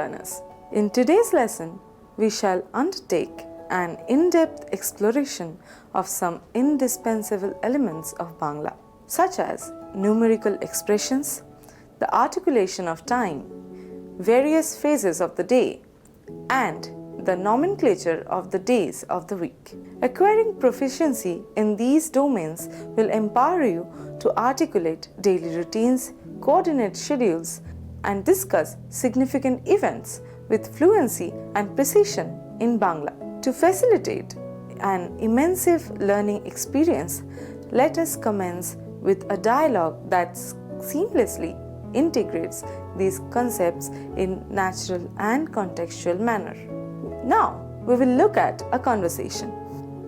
learners. In today's lesson, we shall undertake an in-depth exploration of some indispensable elements of Bangla, such as numerical expressions, the articulation of time, various phases of the day, and the nomenclature of the days of the week. Acquiring proficiency in these domains will empower you to articulate daily routines, coordinate schedules, and discuss significant events with fluency and precision in Bangla. To facilitate an immersive learning experience, let us commence with a dialogue that seamlessly integrates these concepts in natural and contextual manner. Now, we will look at a conversation.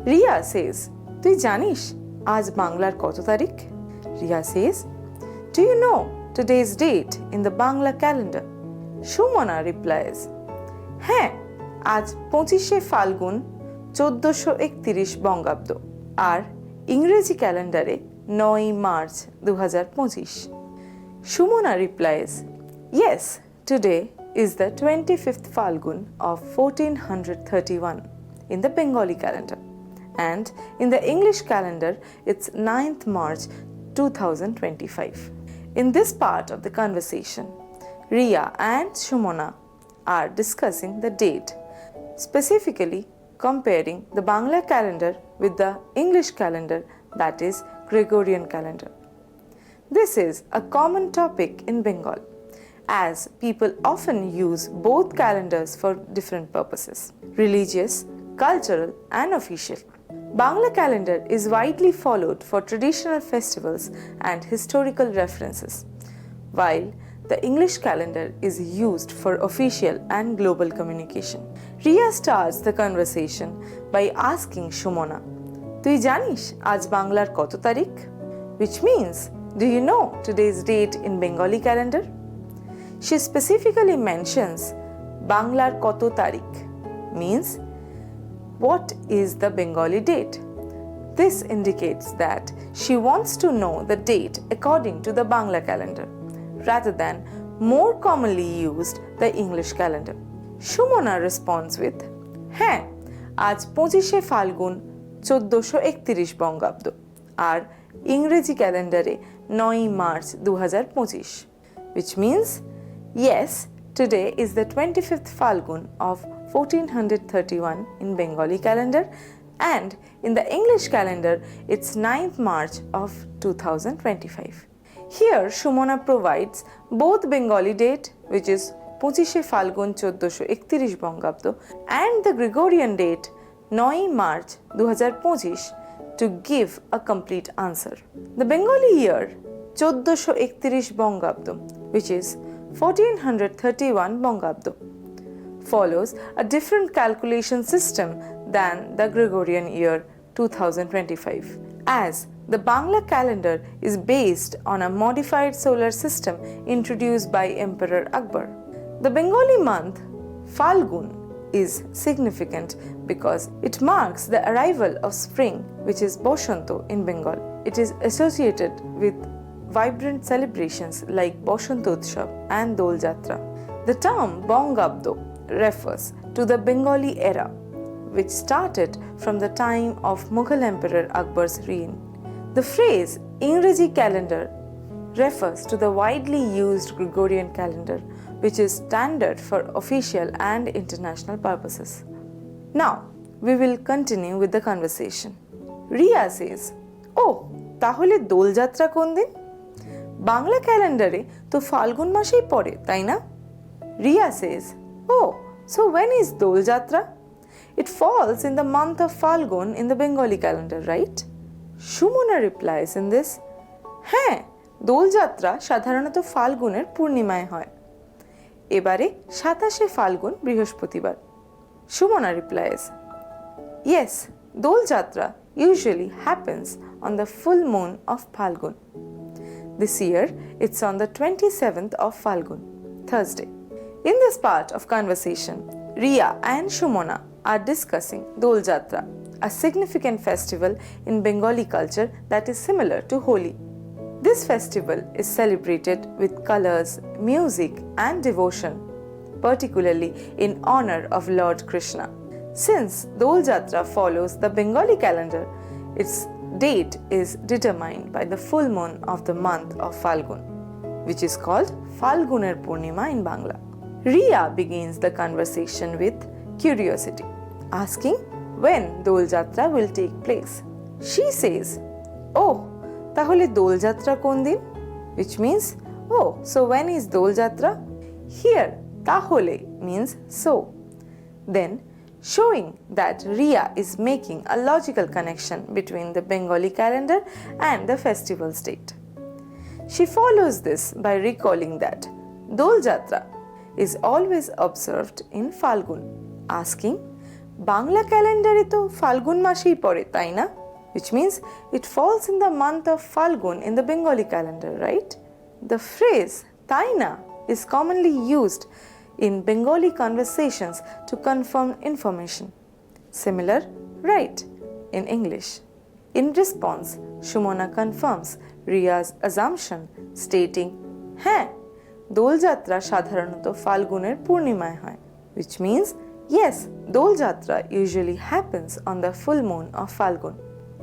Riya says, "Tui janish, aaj Banglar koto tarik?" Riya says, "Do you know today's date in the Bangla calendar?" Shumona replies, "হ্যাঁ, আজ 25শে ফাল্গুন 1431 বঙ্গাব্দ আর ইংরেজি ক্যালেন্ডারে 9 March 2025." Shumona replies, "Yes, today is the 25th Falgun of 1431 in the Bengali calendar, and in the English calendar it's 9th March 2025. In this part of the conversation, Riya and Shumona are discussing the date, specifically comparing the Bangla calendar with the English calendar, that is Gregorian calendar. This is a common topic in Bengal, as people often use both calendars for different purposes: religious, cultural, and official. Bangla calendar is widely followed for traditional festivals and historical references, while the English calendar is used for official and global communication. Riya starts the conversation by asking Shumona, "Tui janish aaj Banglar koto tarik?" Which means, do you know today's date in Bengali calendar? She specifically mentions Banglar koto tarik, means what is the Bengali date. This indicates that she wants to know the date according to the Bangla calendar, rather than more commonly used the English calendar. Shumona responds with, "হ্যাঁ, আজ 25শে ফাল্গুন 1431 বঙ্গাব্দ আর ইংরেজি ক্যালেন্ডারে 9 March 2025, which means, yes, today is the 25th Falgun of 1431 in Bengali calendar, and in the English calendar it's 9th March of 2025. Here Shumona provides both Bengali date, which is 25শে ফাল্গুন 1431 বঙ্গাব্দ, and the Gregorian date 9 March 2025 to give a complete answer. The Bengali year 1431 বঙ্গাব্দ, which is 1431 বঙ্গাব্দ, follows a different calculation system than the Gregorian year 2025, as the Bangla calendar is based on a modified solar system introduced by Emperor Akbar. The Bengali month Falgun is significant because it marks the arrival of spring, which is Boshanto in Bengal. It is associated with vibrant celebrations like Boshanto Utshav and Dol Jatra. The term Bongabdo refers to the Bengali era, which started from the time of Mughal Emperor Akbar's reign. The phrase Ingreji calendar refers to the widely used Gregorian calendar, which is standard for official and international purposes. Now, we will continue with the conversation. Riya says, "Oh, তাহলে দোলযাত্রা কোন দিন? বাংলা ক্যালেন্ডারে তো ফাল্গুন মাসেই পড়ে, তাই না?" Riya says, "Oh, so when is Dol Jatra? It falls in the month of Falgun in the Bengali calendar, right?" Shumona replies in this, "হ্যাঁ, দোলযাত্রা সাধারণত ফাল্গুনের পূর্ণিমায় হয়। এবারে 27শে ফাল্গুন বৃহস্পতিবার." Shumona replies, "Yes, Dol Jatra usually happens on the full moon of Falgun. This year, it's on the 27th of Falgun, Thursday." In this part of conversation, Riya and Shumona are discussing Dol Jatra, a significant festival in Bengali culture that is similar to Holi. This festival is celebrated with colors, music, and devotion, particularly in honor of Lord Krishna. Since Dol Jatra follows the Bengali calendar, its date is determined by the full moon of the month of Falgun, which is called Falguner Purnima in Bangla. Riya begins the conversation with curiosity, asking when Dol Jatra will take place. She says, "Oh, tahole Dol Jatra kon din?" Which means, "Oh, so when is Dol Jatra?" Here, tahole means so. Then, showing that Riya is making a logical connection between the Bengali calendar and the festival's date. She follows this by recalling that Dol Jatra is always observed in Falgun, asking, Bangla calendar to Falgun mashei pore, tai na? Which means it falls in the month of Falgun in the Bengali calendar, right? The phrase tai na is commonly used in Bengali conversations to confirm information. Similar, right, in English. In response, Shumona confirms Riya's assumption, stating, "Hai, Dol Jatra sadharanoto Falguner Purnimay hoy," which means, yes, Dol Jatra usually happens on the full moon of Falgun.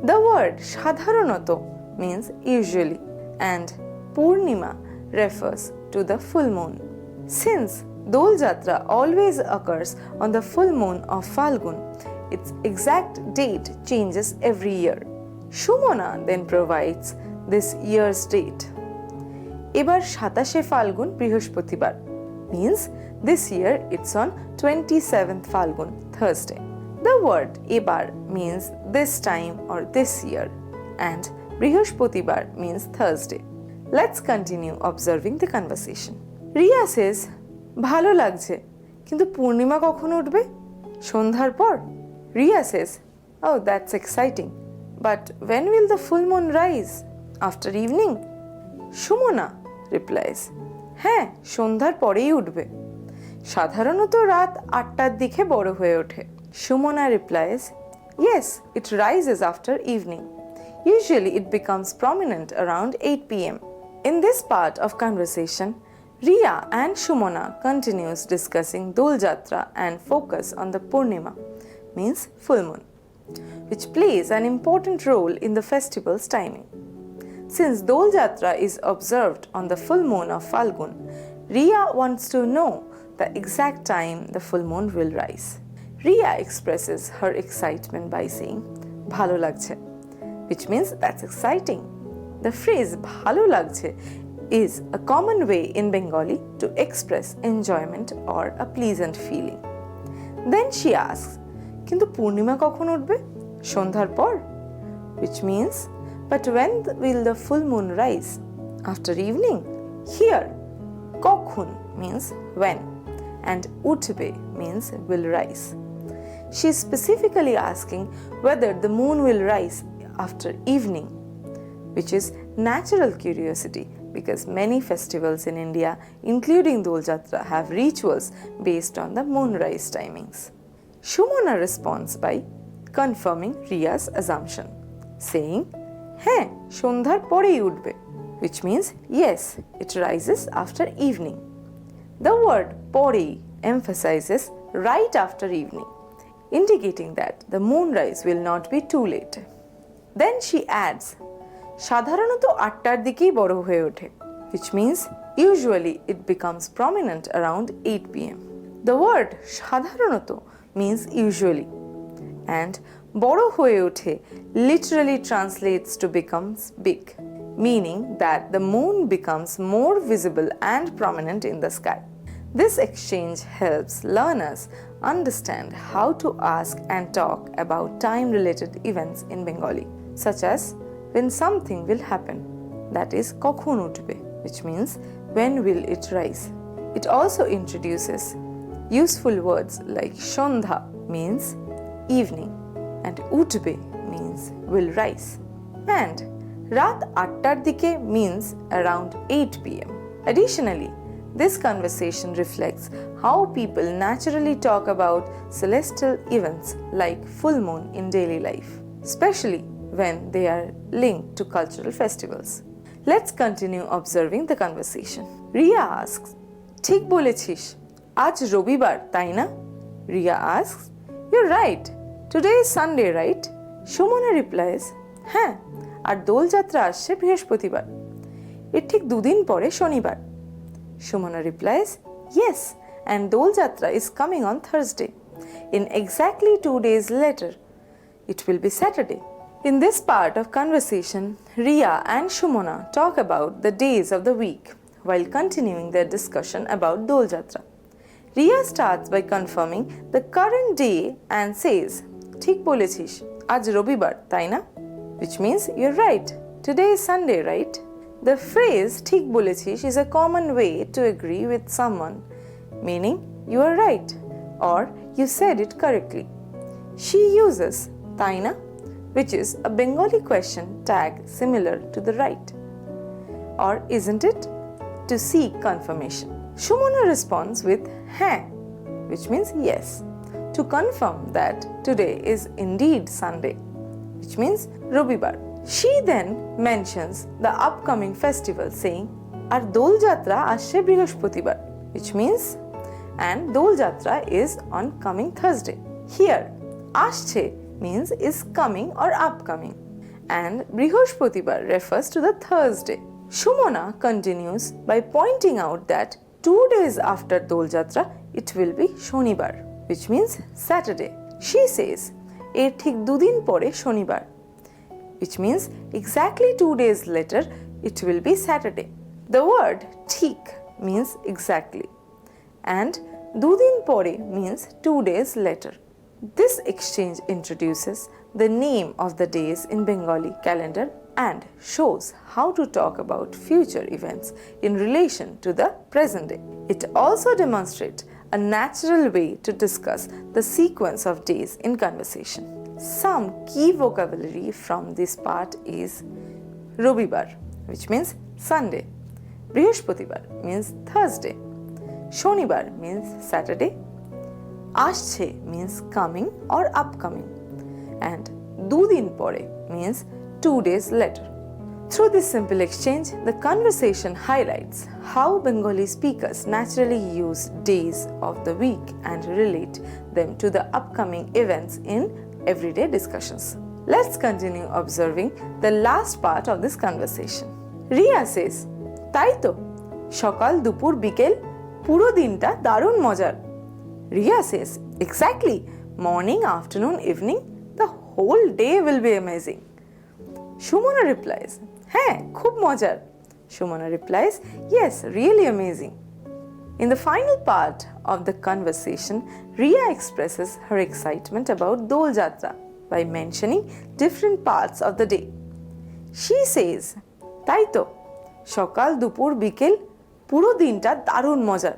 The word sadharanoto means usually, and Purnima refers to the full moon. Since Dol Jatra always occurs on the full moon of Falgun, its exact date changes every year. Shumona then provides this year's date. Ebar 27 Falgun Brihospatibar means this year it's on 27th Falgun, Thursday. The word ebar means this time or this year, and Brihospatibar means Thursday. Let's continue observing the conversation. Riya says, "Bhalo lagche, kintu Purnima kokhon utbe? Sondhar por?" Riya says, "Oh, that's exciting. But when will the full moon rise? After evening?" Shumona replies, "হ্যাঁ, সন্ধ্যার পরেই উঠবে। সাধারণত রাত ৮টার দিকে বড় হয়ে ওঠে." Shumona replies, "Yes, it rises after evening. Usually it becomes prominent around 8 p.m." In this part of conversation, Riya and Shumona continues discussing Dol Jatra and focus on the Purnima, means full moon, which plays an important role in the festival's timing. Since Dol Jatra is observed on the full moon of Falgun, Riya wants to know the exact time the full moon will rise. Riya expresses her excitement by saying, "Bhalo lagche," which means that's exciting. The phrase "bhalo lagche" is a common way in Bengali to express enjoyment or a pleasant feeling. Then she asks, "Kintu Purnima kokhon utbe? Sondhar por?" Which means, "But when will the full moon rise? After evening?" Here, kokhon means when, and utbe means will rise. She is specifically asking whether the moon will rise after evening, which is natural curiosity because many festivals in India, including Dol Jatra, have rituals based on the moonrise timings. Shumona responds by confirming Riya's assumption, saying, "হ্যাঁ, সন্ধ্যার পরেই উঠবে," which means yes, it rises after evening. The word porei emphasizes right after evening, indicating that the moonrise will not be too late. Then she adds, "সাধারণত ৮টার দিকেই বড় হয়ে ওঠে," which means usually it becomes prominent around 8 p.m. The word সাধারণত means usually, and বড় হয়ে ওঠে literally translates to becomes big, meaning that the moon becomes more visible and prominent in the sky. This exchange helps learners understand how to ask and talk about time-related events in Bengali, such as when something will happen, that is kokhon utbe, which means when will it rise. It also introduces useful words like Shondha means evening and utbe means will rise, and Rat 8টার দিকে means around 8 p.m. Additionally, this conversation reflects how people naturally talk about celestial events like full moon in daily life, especially when they are linked to cultural festivals. Let's continue observing the conversation. Riya asks, "ঠিক বলেছিস, আজ রবিবার তাই না? Ria asks, You're right. Today is Sunday, right? Shumona replies, হ্যাঁ, আর দোলযাত্রা আসছে বৃহস্পতিবার। এর ঠিক দুদিন পরে শনিবার। Shumona replies, Yes, and Dol Jatra is coming on Thursday. In exactly 2 days later, it will be Saturday. In this part of conversation, Ria and Shumona talk about the days of the week while continuing their discussion about Dol Jatra. Ria starts by confirming the current day and says, ঠিক বলেছিস, আজ রবিবার তাই না? Which means you're right. Today is Sunday, right? The phrase ঠিক বলেছিস is a common way to agree with someone, meaning you are right or you said it correctly. She uses তাই না, which is a Bengali question tag similar to the right or isn't it, to seek confirmation. Shumona responds with হ্যাঁ, which means yes, to confirm that today is indeed Sunday, which means রবিবার. She then mentions the upcoming festival saying আর দোলযাত্রা আসছে বৃহস্পতিবার, which means and Dol Jatra is on coming Thursday. Here আসছে means is coming or upcoming and বৃহস্পতিবার refers to the Thursday. Shumona continues by pointing out that 2 days after Dol Jatra it will be শনিবার, which means Saturday. She says এর ঠিক দুদিন পরে শনিবার, which means exactly 2 days later it will be Saturday. The word ঠিক means exactly and দুদিন পরে means 2 days later. This exchange introduces the name of the days in Bengali calendar and shows how to talk about future events in relation to the present day. It also demonstrates a natural way to discuss the sequence of days in conversation. Some key vocabulary from this part is রবিবার, which means Sunday, বৃহস্পতিবার means Thursday, শনিবার means Saturday, আসছে means coming or upcoming, and দুদিন পরে means 2 days later. Through this simple exchange, the conversation highlights how Bengali speakers naturally use days of the week and relate them to the upcoming events in everyday discussions. Let's continue observing the last part of this conversation. Ria says, তাই তো, সকাল দুপুর বিকেল পুরো দিনটা দারুণ মজার। Ria says, exactly, morning, afternoon, evening, the whole day will be amazing. Shumona replies, হ্যাঁ, খুব মজার. Shumona replies, yes, really amazing. In the final part of the conversation, Ria expresses her excitement about Dol Jatra by mentioning different parts of the day. She says, তাই তো, সকাল দুপুর বিকেল পুরো দিনটা দারুণ মজার,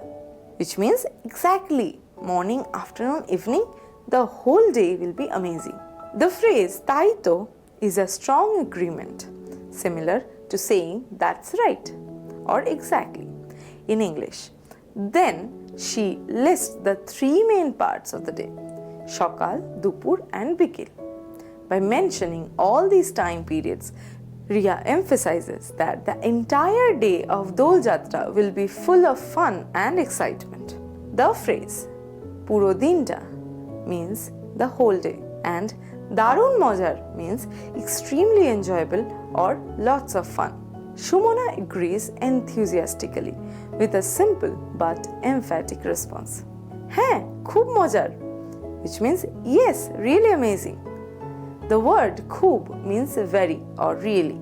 which means exactly, morning, afternoon, evening, the whole day will be amazing. The phrase তাই তো is a strong agreement, similar to saying that's right or exactly in English. Then she lists the 3 main parts of the day, সকাল, দুপুর and বিকেল. By mentioning all these time periods, Ria emphasizes that the entire day of Dol Jatra will be full of fun and excitement. The phrase পুরো দিনটা means the whole day and দারুণ মজার means extremely enjoyable or lots of fun. Shumona agrees enthusiastically with a simple but emphatic response. হ্যাঁ, খুব মজার, which means yes, really amazing. The word খুব means very or really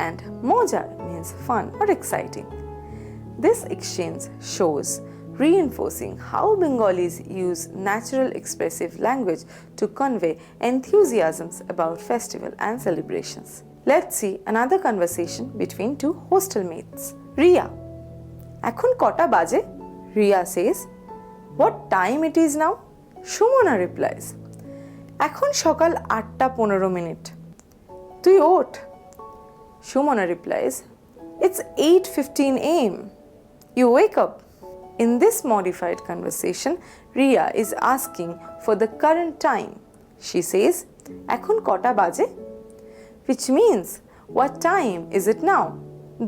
and মজার means fun or exciting. This exchange shows reinforcing how Bengalis use natural expressive language to convey enthusiasms about festival and celebrations. Let's see another conversation between 2 hostel mates. Ria, এখন কটা বাজে? Ria says, what time it is now? Shumona replies, এখন সকাল 8:15। তুই ওঠ। Shumona replies, it's 8:15 a.m. You wake up. In this modified conversation, Ria is asking for the current time. She says, এখন কটা বাজে? Which means, what time is it now?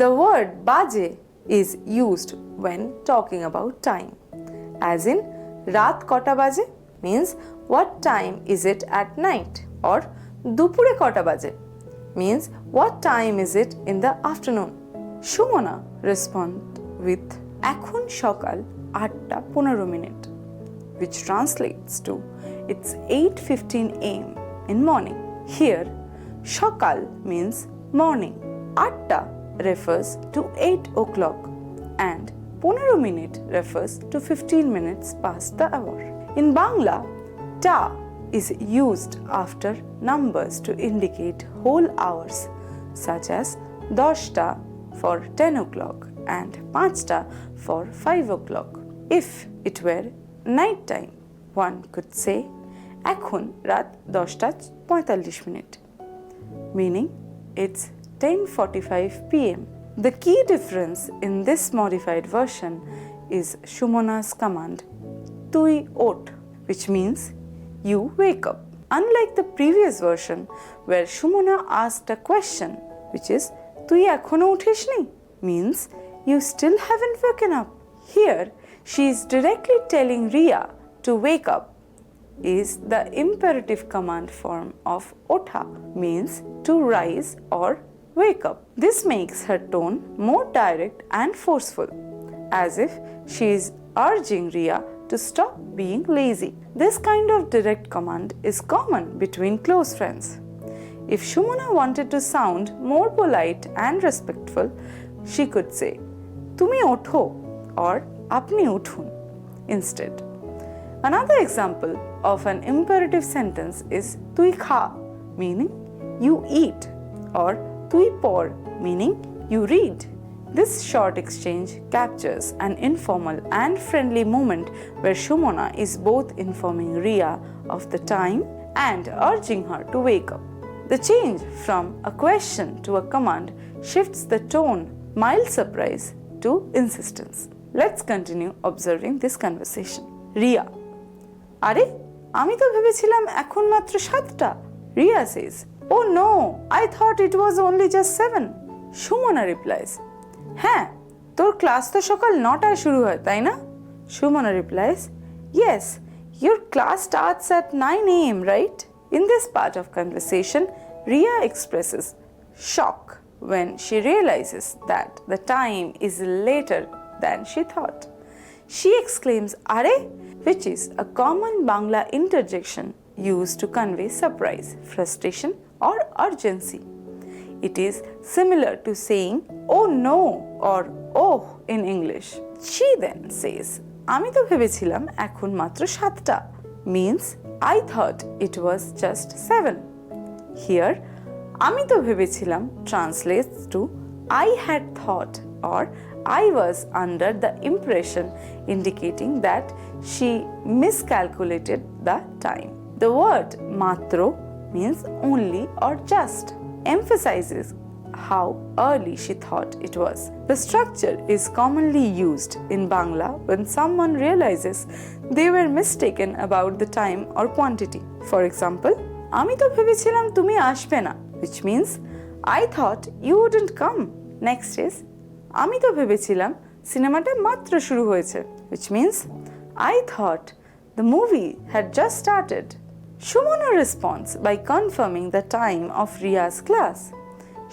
The word বাজে is used when talking about time, as in রাত কটা বাজে means what time is it at night, or দুপুরে কটা বাজে means what time is it in the afternoon. Sumana respond with এখন সকাল 8:15 which translates to it's 8:15 am in morning. Here সকাল means morning, 8 refers to 8 o'clock and 15 refers to 15 minutes past the hour. In Bangla, ta is used after numbers to indicate whole hours such as 10 for 10 o'clock and 5 for 5 o'clock. If it were night time, one could say এখন রাত 10:45 meaning it's 10:45 p.m. The key difference in this modified version is Shumona's command তুই ওঠ, which means you wake up. Unlike the previous version where Shumona asked a question which is তুই এখনো উঠিসনি means you still haven't woken up. Here she is directly telling Ria to wake up is the imperative command form of otha means to rise or wake up. This makes her tone more direct and forceful, as if she is urging Ria to stop being lazy. This kind of direct command is common between close friends. If Shumona wanted to sound more polite and respectful, she could say "Tumi otho" or "Apni uthun" instead. Another example of an imperative sentence is "Tui kha" meaning you eat, or "Tui por" meaning you read. This short exchange captures an informal and friendly moment where Shumona is both informing Ria of the time and urging her to wake up. The change from a question to a command shifts the tone mild surprise to insistence. Let's continue observing this conversation. Ria, আরে আমি তো ভেবেছিলাম এখন মাত্র 7টা. Ria says, "Oh no, I thought it was only just 7." Shumona replies, হ্যাঁ তোর class তো সকাল 9টায় শুরু হয় তাই না? Shumona replies, yes, your class starts at 9 am, right? In this part of conversation, Ria expresses shock when she realizes that the time is later than she thought. She exclaims, "Are," which is a common Bangla interjection used to convey surprise, frustration, or urgency. It is similar to saying "oh no" or "oh" in English. She then says, "আমি তো ভেবেছিলাম এখন মাত্র 7টা" means I thought it was just 7. Here, আমি তো ভেবেছিলাম translates to I had thought or I was under the impression, indicating that she miscalculated the time. The word matro means only or just, emphasizes how early she thought it was. The structure is commonly used in Bangla when someone realizes they were mistaken about the time or quantity. For example, আমি তো ভেবেছিলাম তুমি আসবে না, which means I thought you wouldn't come. Next is আমি তো ভেবেছিলাম সিনেমাটা মাত্র শুরু হয়েছে, which means I thought the movie had just started. Shumona responds by confirming the time of Ria's class.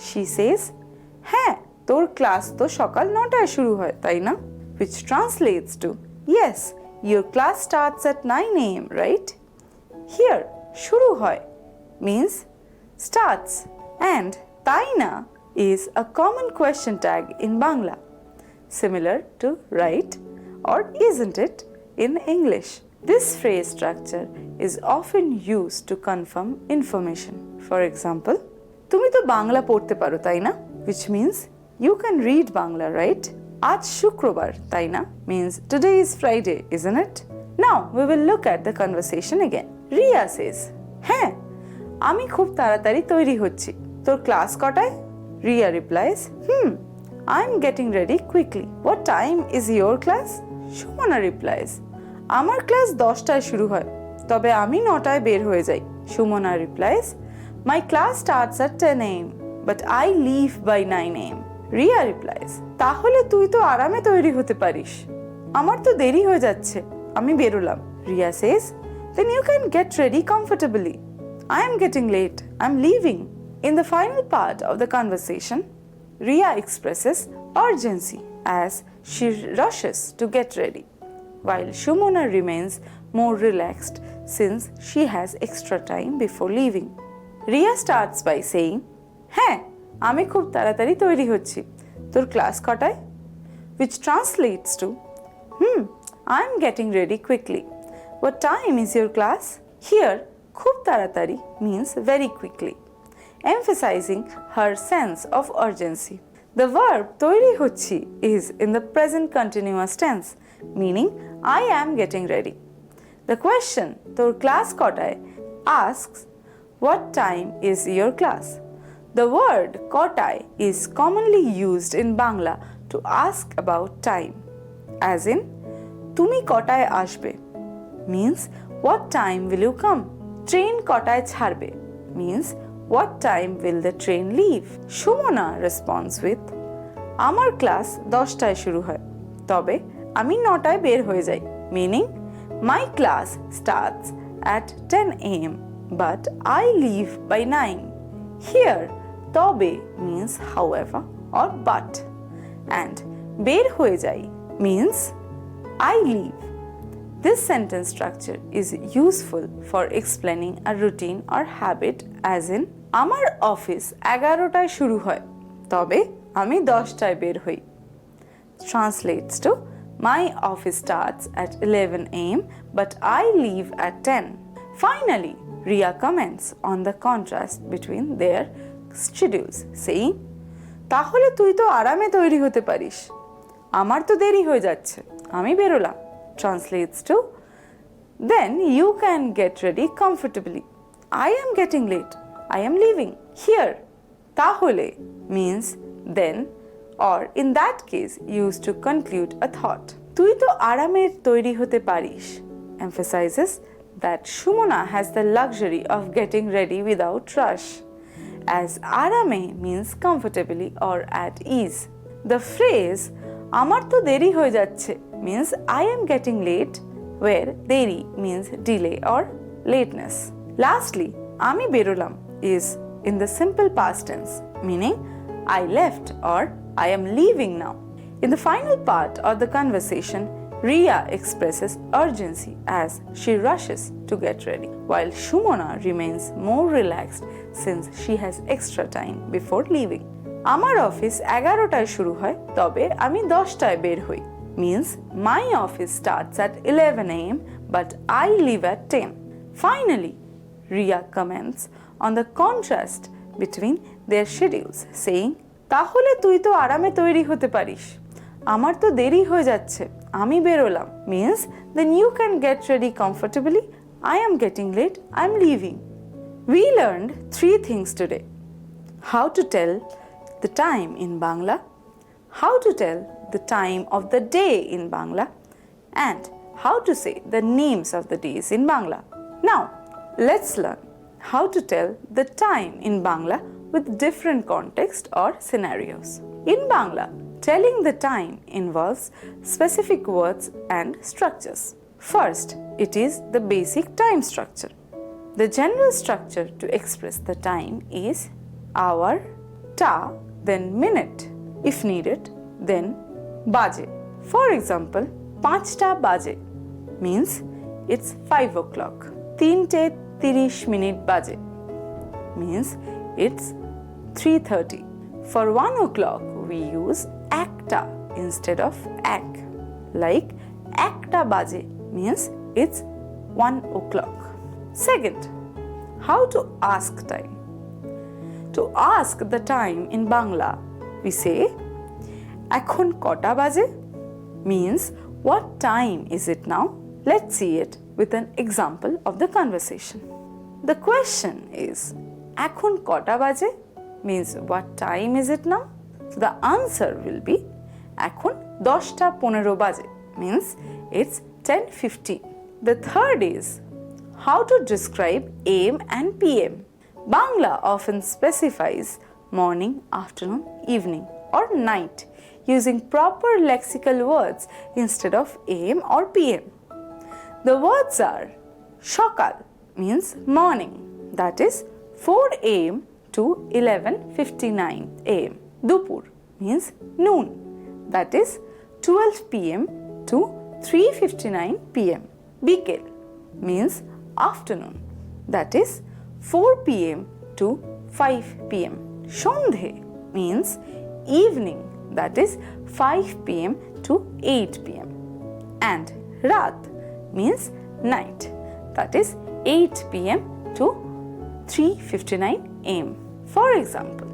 She says, হ্যাঁ তোর ক্লাস তো সকাল 9টায় শুরু হয় তাই না? Which translates to yes, your class starts at 9 am, right? Here, শুরু হয় means starts, and তাই না is a common question tag in Bangla, similar to right or isn't it in English. This phrase structure is often used to confirm information. For example, তুমি তো বাংলা পড়তে পারো তাই না? Which means you can read Bangla, right? আজ শুক্রবার তাই না? Means today is Friday, isn't it? Now we will look at the conversation again. Ria says, হ্যাঁ আমি খুব তাড়াতাড়ি তৈরি হচ্ছি, তোর ক্লাস কটায়? Ria replies, I'm getting ready quickly. What time is your class? Shumona replies, আমার ক্লাস 10টায় শুরু হয়, তবে আমি 9টায় বের হয়ে যাই. Shumona replies, my class starts at 10 am, but I leave by 9 am. Ria replies, তাহলে তুই তো আরামে তৈরি হতে পারিস, আমার তো দেরি হয়ে যাচ্ছে, আমি বেরোলাম. Ria says, then you can get ready comfortably. I am getting late. I'm leaving. In the final part of the conversation, Ria expresses urgency as she rushes to get ready, while Shumona remains more relaxed since she has extra time before leaving. Ria starts by saying, হ্যাঁ, আমি খুব তাড়াতাড়ি তৈরি হচ্ছি. তোর class কটায়? Which translates to, I'm getting ready quickly. What time is your class? Here, খুব তাড়াতাড়ি means very quickly, emphasizing her sense of urgency. The verb তৈরি হচ্ছি is in the present continuous tense, meaning I am getting ready. The question, তোর class কটায়, asks, what time is your class? The word kotai is commonly used in Bangla to ask about time, as in, তুমি কটায় আসবে means what time will you come? Train কটায় ছাড়বে means what time will the train leave? Shumona responds with, আমার class 10টায় শুরু হয়, তবে আমি 9টায় বের হয়ে যাই, meaning my class starts at 10 a.m. but I leave by 9. Here, তবে means however or but, and বের হয়ে যাই means I leave. This sentence structure is useful for explaining a routine or habit, as in, আমার office 11টায় শুরু হয়, তবে আমি 10টায় বের হই. Translates to, my office starts at 11 a.m. but I leave at 10. Finally, Ria comments on the contrast between their schedules, saying, তাহলে তুই তো আরামে তৈরি হতে পারিস, আমার তো দেরি হয়ে যাচ্ছে, আমি বেরোলাম. Translates to, then you can get ready comfortably. I am getting late. I am leaving. Here, তাহলে means then or in that case used to conclude a thought. তুই তো আরামে তৈরি হতে পারিস emphasizes that Shumona has the luxury of getting ready without rush, as arame means comfortably or at ease. The phrase আমার তো দেরি হয়ে যাচ্ছে means I am getting late, where deri means delay or lateness. Lastly, আমি বেরোলাম is in the simple past tense, meaning I left or I am leaving now. In the final part of the conversation, Ria expresses urgency as she rushes to get ready, while Shumona remains more relaxed since she has extra time before leaving. আমার office 11টায় শুরু হয়, তবে আমি 10টায় বের হই means my office starts at 11 a.m. but I leave at 10. Finally, Ria comments on the contrast between their schedules, saying, তাহলে তুই তো আরামে তৈরি হতে পারিস, আমার তো দেরি হয়ে যাচ্ছে, আমি বেরোলাম means then you can get ready comfortably. I am getting late. I am leaving. We learned 3 things today. How to tell the time in Bangla, how to tell the time of the day in Bangla, and how to say the names of the days in Bangla. Now, let's learn how to tell the time in Bangla with different context or scenarios. In Bangla, telling the time involves specific words and structures. First, it is the basic time structure. The general structure to express the time is hour, ta, then minute. If needed, then baje. For example, 5টা বাজে means it's 5 o'clock. 3:30 minute baje means it's 3:30. For 1 o'clock, we use একটা instead of এক. Like একটা বাজে means it's 1 o'clock. Second, how to ask time. To ask the time in Bangla, we say, এখন কটা বাজে means what time is it now? Let's see it with an example of the conversation. The question is, এখন কটা বাজে means what time is it now? So the answer will be, এখন 10:15 বাজে means it's 10:15. The third is, how to describe AM and PM. Bangla often specifies morning, afternoon, evening or night using proper lexical words instead of AM or PM. The words are Shokal means morning, that is 4 am to 11:59 am. Dupur means noon, that is 12 pm to 3:59 pm. Bikel means afternoon, that is 4 pm to 5 pm. Shondhe means evening, that is 5 pm to 8 pm. And Rat means night, that is 8 pm to 3:59 am. For example,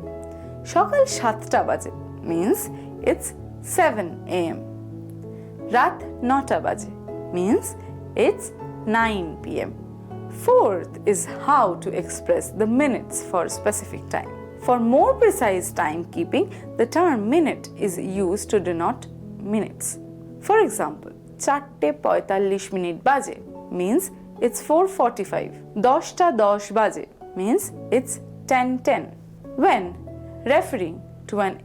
Shokal 7টা বাজে means it's 7 am. Rat 9টা বাজে means it's 9 pm. Fourth is how to express the minutes for specific time. For more precise timekeeping, the term minute is used to denote minutes. For example, 4:45 minute বাজে means it's 4:45. 10:10 বাজে means it's 10:10. When referring to an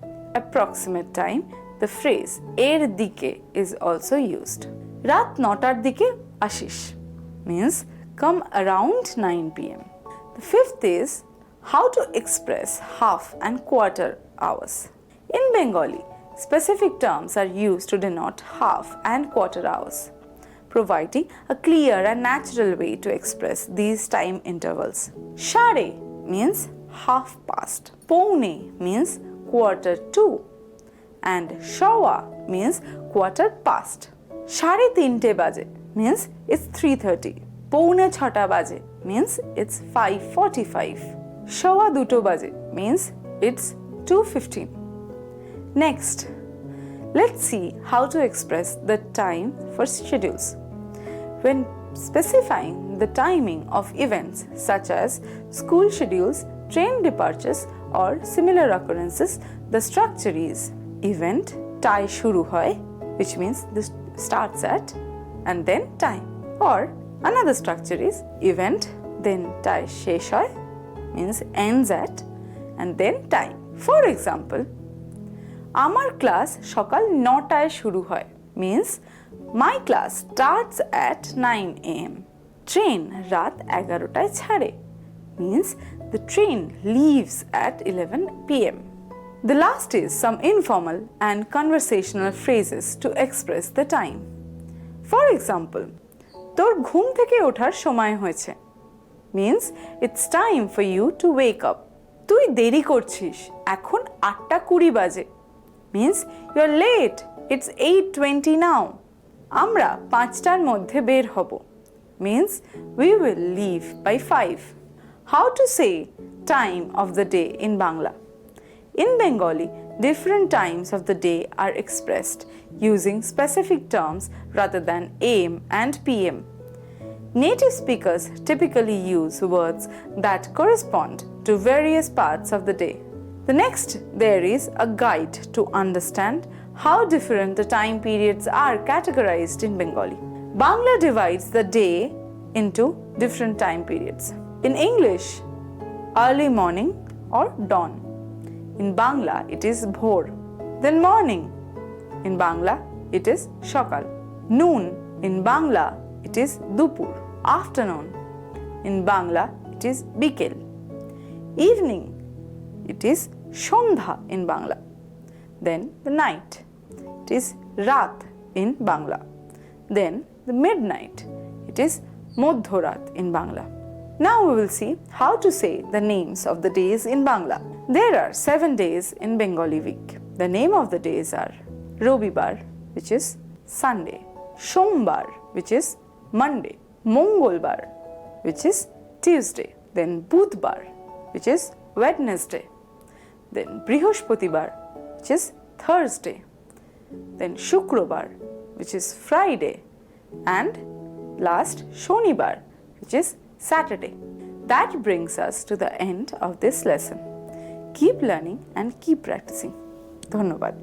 approximate time, the phrase এর দিকে is also used. রাত 9টার দিকে আসিস means come around 9 pm. The fifth is how to express half and quarter hours. In Bengali, specific terms are used to denote half and quarter hours, providing a clear and natural way to express these time intervals. Share means half past, Poune means quarter to, and Shawa means quarter past. Share 3টে বাজে means it's 3:30. Poune 6টা বাজে means it's 5:45. Shawa 2টো বাজে means it's 2:15. Next, let's see how to express the time for schedules. When specifying the timing of events such as school schedules, train departures, or similar occurrences, the structure is event tie shuru hoy, which means this starts at and then time, or another structure is event then tie shesh hoy, means ends at and then time. For example, আমার class সকাল 9টায় শুরু হয় means my class starts at 9 am. Train রাত 11টায় ছাড়ে means the train leaves at 11 pm. The last is some informal and conversational phrases to express the time. For example, তোর ঘুম থেকে ওঠার সময় হয়েছে means it's time for you to wake up. তুই দেরি করছিস, এখন 8:20 বাজে means you're late, it's 8:20 now. আমরা 5টার মধ্যে বের হব means we will leave by 5. How to say time of the day in Bangla? In Bengali, different times of the day are expressed using specific terms rather than AM and PM. Native speakers typically use words that correspond to various parts of the day. The next, there is a guide to understand how different the time periods are categorized in Bengali. Bangla divides the day into different time periods. In English, early morning or dawn. In Bangla, it is bhor. Then morning. In Bangla, it is shokal. Noon. In Bangla, it is dupur. Afternoon. In Bangla, it is bikel. Evening. It is shondha in Bangla. Then the night. It is rat in Bangla. Then the midnight. It is moddhorat in Bangla. Now we will see how to say the names of the days in Bangla. There are 7 days in Bengali week. The name of the days are Robibar, which is Sunday, Sombar, which is Monday, Mongolbar, which is Tuesday, then Budhbar, which is Wednesday, then Brihoshpatibar, which is Thursday, then Shukrobar, which is Friday, and last Shonibar, which is Saturday. That brings us to the end of this lesson. Keep learning and keep practicing. ধন্যবাদ।